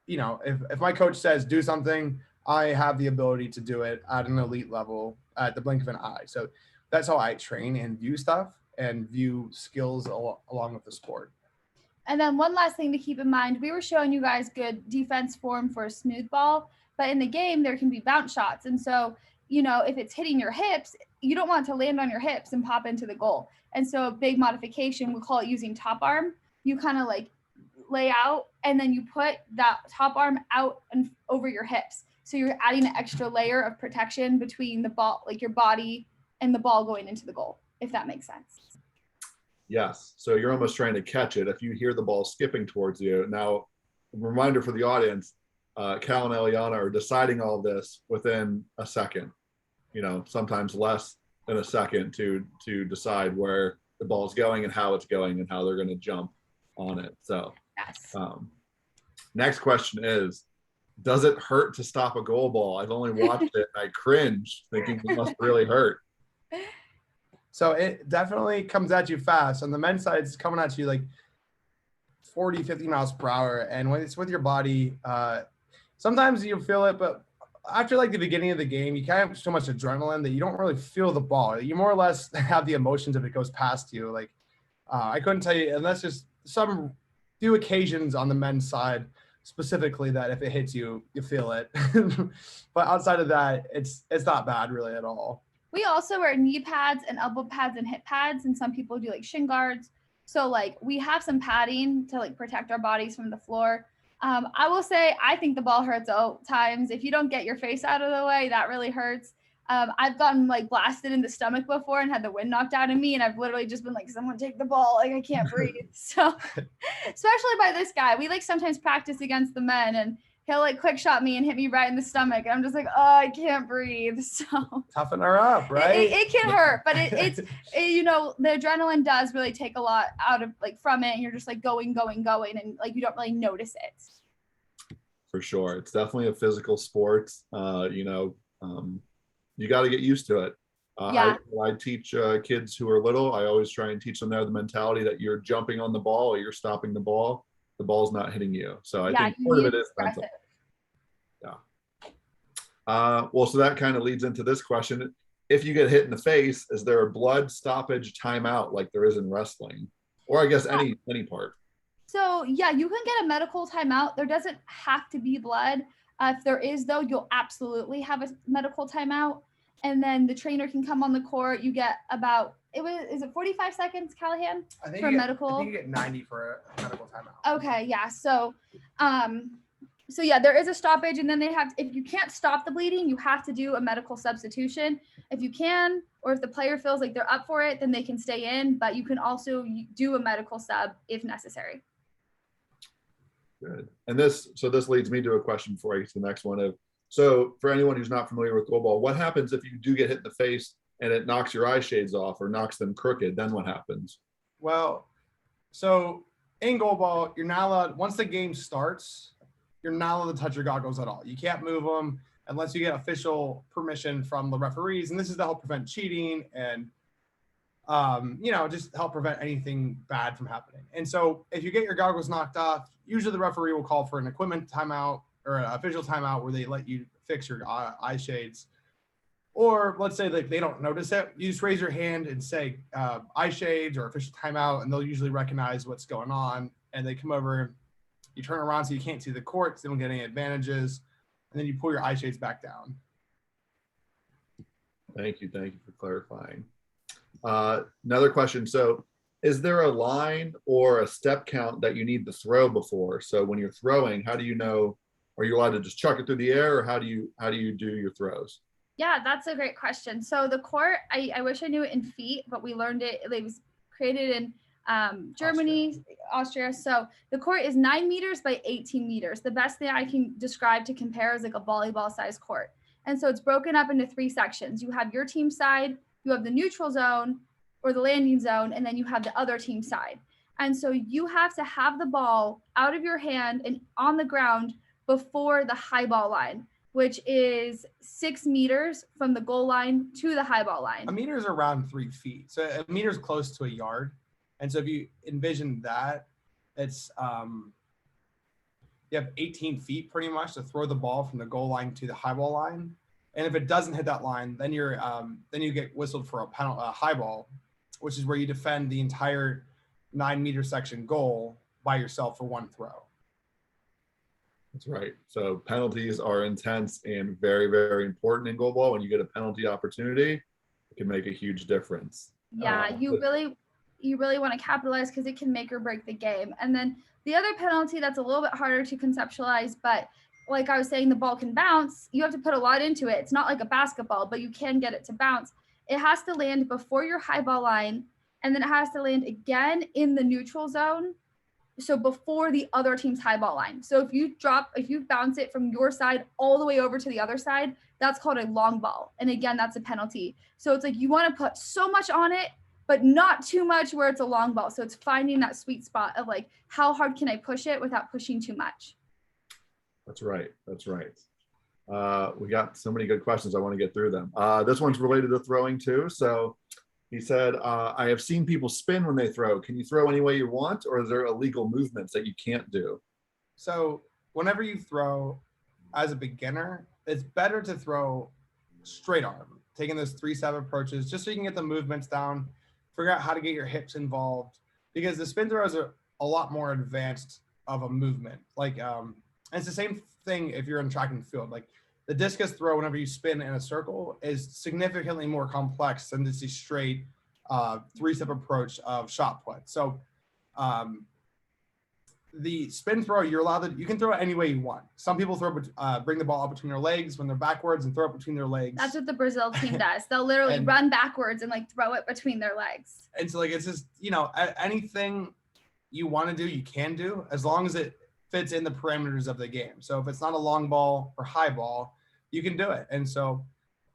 If my coach says do something, I have the ability to do it at an elite level at the blink of an eye. So that's how I train and view stuff and view skills along with the sport. And then one last thing to keep in mind, we were showing you guys good defense form for a smooth ball, but in the game there can be bounce shots. And so, if it's hitting your hips, you don't want it to land on your hips and pop into the goal. And so a big modification, we call it using top arm. You kind of like lay out and then you put that top arm out and over your hips. So you're adding an extra layer of protection between the ball, like your body and the ball going into the goal, if that makes sense. Yes. So you're almost trying to catch it if you hear the ball skipping towards you. Now, a reminder for the audience, Cal and Eliana are deciding all this within a second, sometimes less than a second to decide where the ball is going and how it's going and how they're going to jump on it. So yes. Next question is, does it hurt to stop a goal ball? I've only watched it and I cringe thinking it must really hurt. So it definitely comes at you fast. On the men's side, it's coming at you like 40, 50 miles per hour. And when it's with your body, sometimes you feel it, but after like the beginning of the game, you kind of have so much adrenaline that you don't really feel the ball. You more or less have the emotions if it goes past you. Like I couldn't tell you, and that's just some few occasions on the men's side specifically that if it hits you, you feel it. But outside of that, it's not bad really at all. We also wear knee pads and elbow pads and hip pads, and some people do like shin guards. So like we have some padding to like protect our bodies from the floor. I will say, I think the ball hurts at times. If you don't get your face out of the way, that really hurts. I've gotten like blasted in the stomach before and had the wind knocked out of me. And I've literally just been like, someone take the ball. Like I can't breathe. So especially by this guy, we like sometimes practice against the men and he'll like quick shot me and hit me right in the stomach. And I'm just like, oh, I can't breathe. So toughen her up, right? It can hurt, but it's the adrenaline does really take a lot out of like from it. And you're just like going, and like, you don't really notice it. For sure. It's definitely a physical sport. You got to get used to it. Yeah. I teach kids who are little. I always try and teach them the mentality that you're jumping on the ball or you're stopping the ball. The ball's not hitting you. So I think part of it is mental. Yeah. Well, so that kind of leads into this question. If you get hit in the face, is there a blood stoppage timeout like there is in wrestling? Or I guess any part? So yeah, you can get a medical timeout. There doesn't have to be blood. If there is, though, you'll absolutely have a medical timeout. And then the trainer can come on the court. You get is it 45 seconds, Calahan? I think medical? I think you get 90 for a medical timeout. Okay, yeah. So yeah, there is a stoppage, and then if you can't stop the bleeding, you have to do a medical substitution. If you can, or if the player feels like they're up for it, then they can stay in, but you can also do a medical sub if necessary. Good. And this leads me to a question before I get to the next one. So for anyone who's not familiar with goalball, what happens if you do get hit in the face and it knocks your eye shades off or knocks them crooked? Then what happens? Well, so in goalball, you're not allowed, once the game starts, you're not allowed to touch your goggles at all. You can't move them unless you get official permission from the referees. And this is to help prevent cheating and, just help prevent anything bad from happening. And so if you get your goggles knocked off, usually the referee will call for an equipment timeout or an official timeout where they let you fix your eye shades. Or let's say that they don't notice it. You just raise your hand and say eye shades or official timeout, and they'll usually recognize what's going on and they come over, you turn around so you can't see the court, so they don't get any advantages, and then you pull your eye shades back down. Thank you for clarifying. Another question. So is there a line or a step count that you need to throw before? So when you're throwing, how do you know, are you allowed to just chuck it through the air, or how do you do your throws? Yeah, that's a great question. So the court, I wish I knew it in feet, but we learned it. It was created in Germany, Austria. So the court is 9 meters by 18 meters. The best thing I can describe to compare is like a volleyball size court. And so it's broken up into 3 sections. You have your team side, you have the neutral zone or the landing zone, and then you have the other team side. And so you have to have the ball out of your hand and on the ground before the high ball line, which is 6 meters from the goal line to the high ball line. A meter is around 3 feet. So a meter is close to a yard. And so if you envision that, it's you have 18 feet pretty much to throw the ball from the goal line to the high ball line. And if it doesn't hit that line, then you get whistled for a high ball, which is where you defend the entire 9-meter section goal by yourself for 1 throw. That's right. So penalties are intense and very, very important in goalball. When you get a penalty opportunity, it can make a huge difference. Yeah, you really want to capitalize because it can make or break the game. And then the other penalty that's a little bit harder to conceptualize, but like I was saying, the ball can bounce. You have to put a lot into it. It's not like a basketball, but you can get it to bounce. It has to land before your high ball line, and then it has to land again in the neutral zone. So before the other team's high ball line. So if you bounce it from your side all the way over to the other side, that's called a long ball. And again, that's a penalty. So it's like you want to put so much on it, but not too much where it's a long ball. So it's finding that sweet spot of like, how hard can I push it without pushing too much? That's right. We got so many good questions. I want to get through them. This one's related to throwing too. So he said, I have seen people spin when they throw. Can you throw any way you want, or is there illegal movements that you can't do? So whenever you throw as a beginner, it's better to throw straight arm, taking those 3-step approaches, just so you can get the movements down, figure out how to get your hips involved, because the spin throws are a lot more advanced of a movement. Like, and it's the same thing if you're in track and field. Like the discus throw, whenever you spin in a circle, is significantly more complex than just a straight 3-step approach of shot put. So the spin throw, you can throw it any way you want. Some people bring the ball up between their legs when they're backwards and throw it between their legs. That's what the Brazil team does. They'll literally run backwards and like throw it between their legs. And so like, it's just, anything you want to do, you can do, as long as it fits in the parameters of the game. So if it's not a long ball or high ball, you can do it. And so,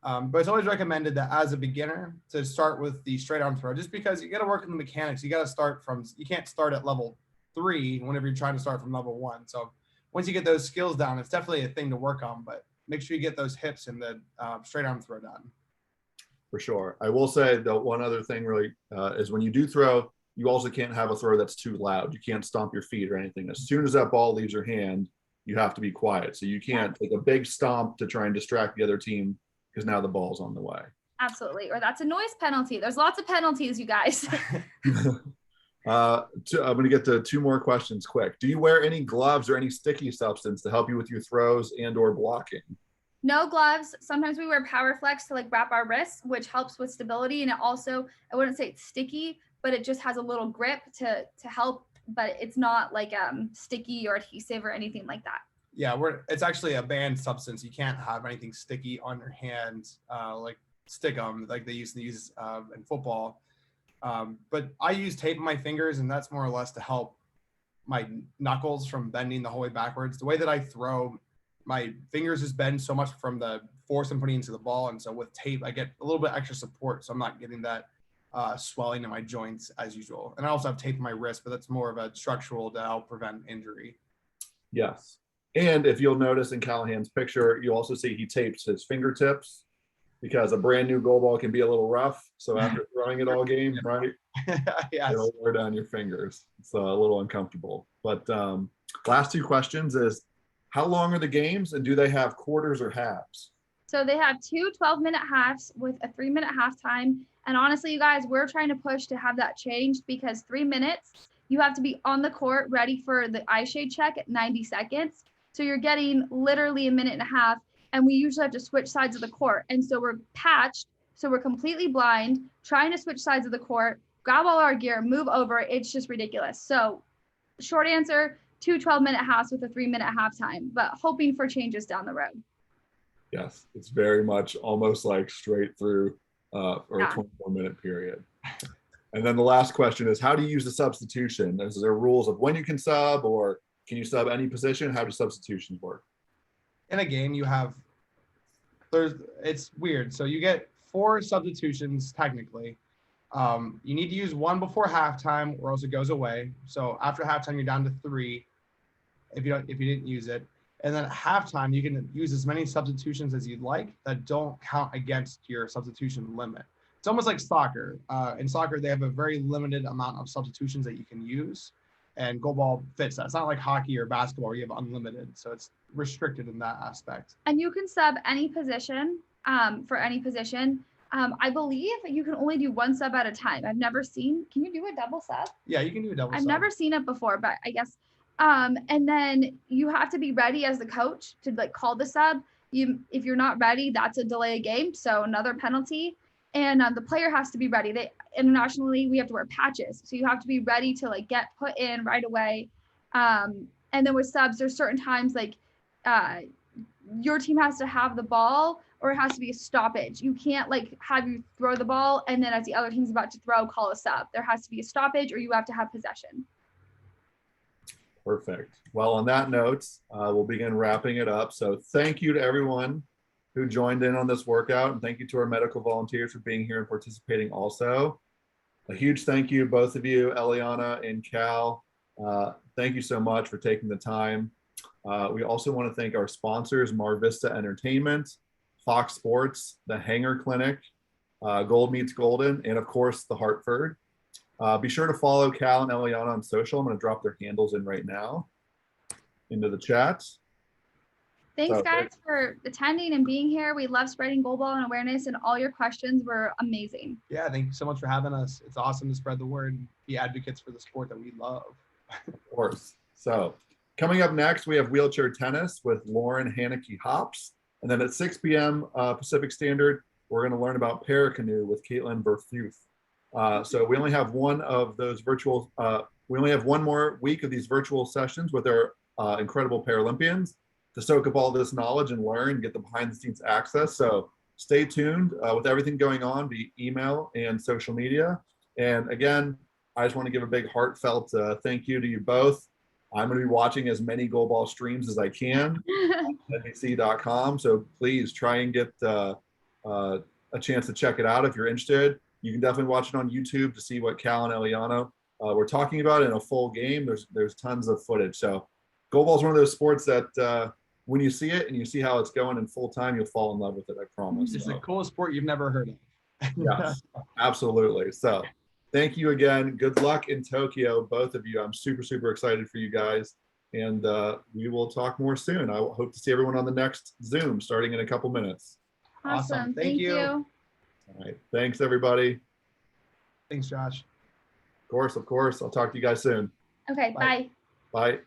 but it's always recommended that as a beginner to start with the straight arm throw, just because you got to work in the mechanics. You got to start you can't start at level 3 whenever you're trying to start from level 1. So once you get those skills down, it's definitely a thing to work on, but make sure you get those hips and the straight arm throw done. For sure. I will say that one other thing really is when you do throw, you also can't have a throw that's too loud. You can't stomp your feet or anything. As soon as that ball leaves your hand, you have to be quiet. So you can't take a big stomp to try and distract the other team because now the ball's on the way. Absolutely. Or that's a noise penalty. There's lots of penalties, you guys. I'm going to get to 2 more questions quick. Do you wear any gloves or any sticky substance to help you with your throws and or blocking? No gloves. Sometimes we wear Power Flex to like wrap our wrists, which helps with stability. And it also, I wouldn't say it's sticky, but it just has a little grip to help, but it's not like sticky or adhesive or anything like that. Yeah, it's actually a banned substance. You can't have anything sticky on your hands, like stickum, like they used to use in football. But I use tape on my fingers, and that's more or less to help my knuckles from bending the whole way backwards. The way that I throw, my fingers just bend so much from the force I'm putting into the ball. And so with tape, I get a little bit extra support. So I'm not getting that swelling in my joints as usual. And I also have tape on my wrist, but that's more of a structural to help prevent injury. Yes. And if you'll notice in Calahan's picture, you'll also see he tapes his fingertips because a brand new goal ball can be a little rough. So after throwing it all game, right? Yes. It'll wear down your fingers. It's a little uncomfortable. But last 2 questions is, how long are the games and do they have quarters or halves? So they have 2 12-minute halves with a 3-minute halftime. And honestly, you guys, we're trying to push to have that changed because 3 minutes you have to be on the court ready for the eye shade check at 90 seconds. So you're getting literally a minute and a half, and we usually have to switch sides of the court. And so we're patched, so we're completely blind, trying to switch sides of the court, grab all our gear, move over. It's just ridiculous. So short answer, 2 12-minute halves with a 3-minute halftime, but hoping for changes down the road. Yes, it's very much almost like straight through or a 24-minute period. And then the last question is, how do you use the substitution? Is there rules of when you can sub, or can you sub any position? How do substitutions work? In a game, it's weird. So you get 4 substitutions technically. You need to use 1 before halftime, or else it goes away. So after halftime, you're down to 3 if you didn't use it. And then at halftime, you can use as many substitutions as you'd like that don't count against your substitution limit. It's almost like soccer. In soccer, they have a very limited amount of substitutions that you can use, and goalball fits that. It's not like hockey or basketball where you have unlimited, so it's restricted in that aspect. And you can sub any position for any position. I believe you can only do 1 sub at a time. I've never seen, can you do a double sub? Yeah, you can do a double sub. I've never seen it before, but I guess, and then you have to be ready as the coach to like call the sub. If you're not ready, that's a delay of game, so another penalty. And the player has to be ready. Internationally, we have to wear patches, so you have to be ready to like get put in right away. And then with subs, there's certain times like your team has to have the ball, or it has to be a stoppage. You can't like have you throw the ball and then as the other team's about to throw, call a sub. There has to be a stoppage, or you have to have possession. Perfect. Well, on that note, we'll begin wrapping it up. So thank you to everyone who joined in on this workout, and thank you to our medical volunteers for being here and participating also. A huge thank you to both of you, Eliana and Cal. Thank you so much for taking the time. We also want to thank our sponsors, Mar Vista Entertainment, Fox Sports, the Hanger Clinic, Gold Meets Golden, and of course, the Hartford. Be sure to follow Cal and Eliana on social. I'm going to drop their handles in right now into the chat. Thanks, guys, for attending and being here. We love spreading goalball and awareness, and all your questions were amazing. Yeah, thank you so much for having us. It's awesome to spread the word and be advocates for the sport that we love. Of course. So coming up next, we have wheelchair tennis with Lauren Haneke-Hops. And then at 6 p.m. Pacific Standard, we're going to learn about paracanoe with Caitlin Berthuth. So we only have one of those virtual, we only have one more week of these virtual sessions with our incredible Paralympians to soak up all this knowledge and learn, get the behind the scenes access. So stay tuned with everything going on via email and social media. And again, I just want to give a big heartfelt thank you to you both. I'm going to be watching as many goalball streams as I can on NBC.com. So please try and get a chance to check it out if you're interested. You can definitely watch it on YouTube to see what Cal and Eliana were talking about in a full game. There's tons of footage. So goalball is one of those sports that when you see it and you see how it's going in full time, you'll fall in love with it, I promise. It's the coolest sport you've never heard of. Yes, absolutely. So thank you again. Good luck in Tokyo, both of you. I'm super, super excited for you guys. And we will talk more soon. I hope to see everyone on the next Zoom starting in a couple minutes. Awesome. Thank you. All right. Thanks, everybody. Thanks, Josh. Of course. I'll talk to you guys soon. Okay, bye. Bye.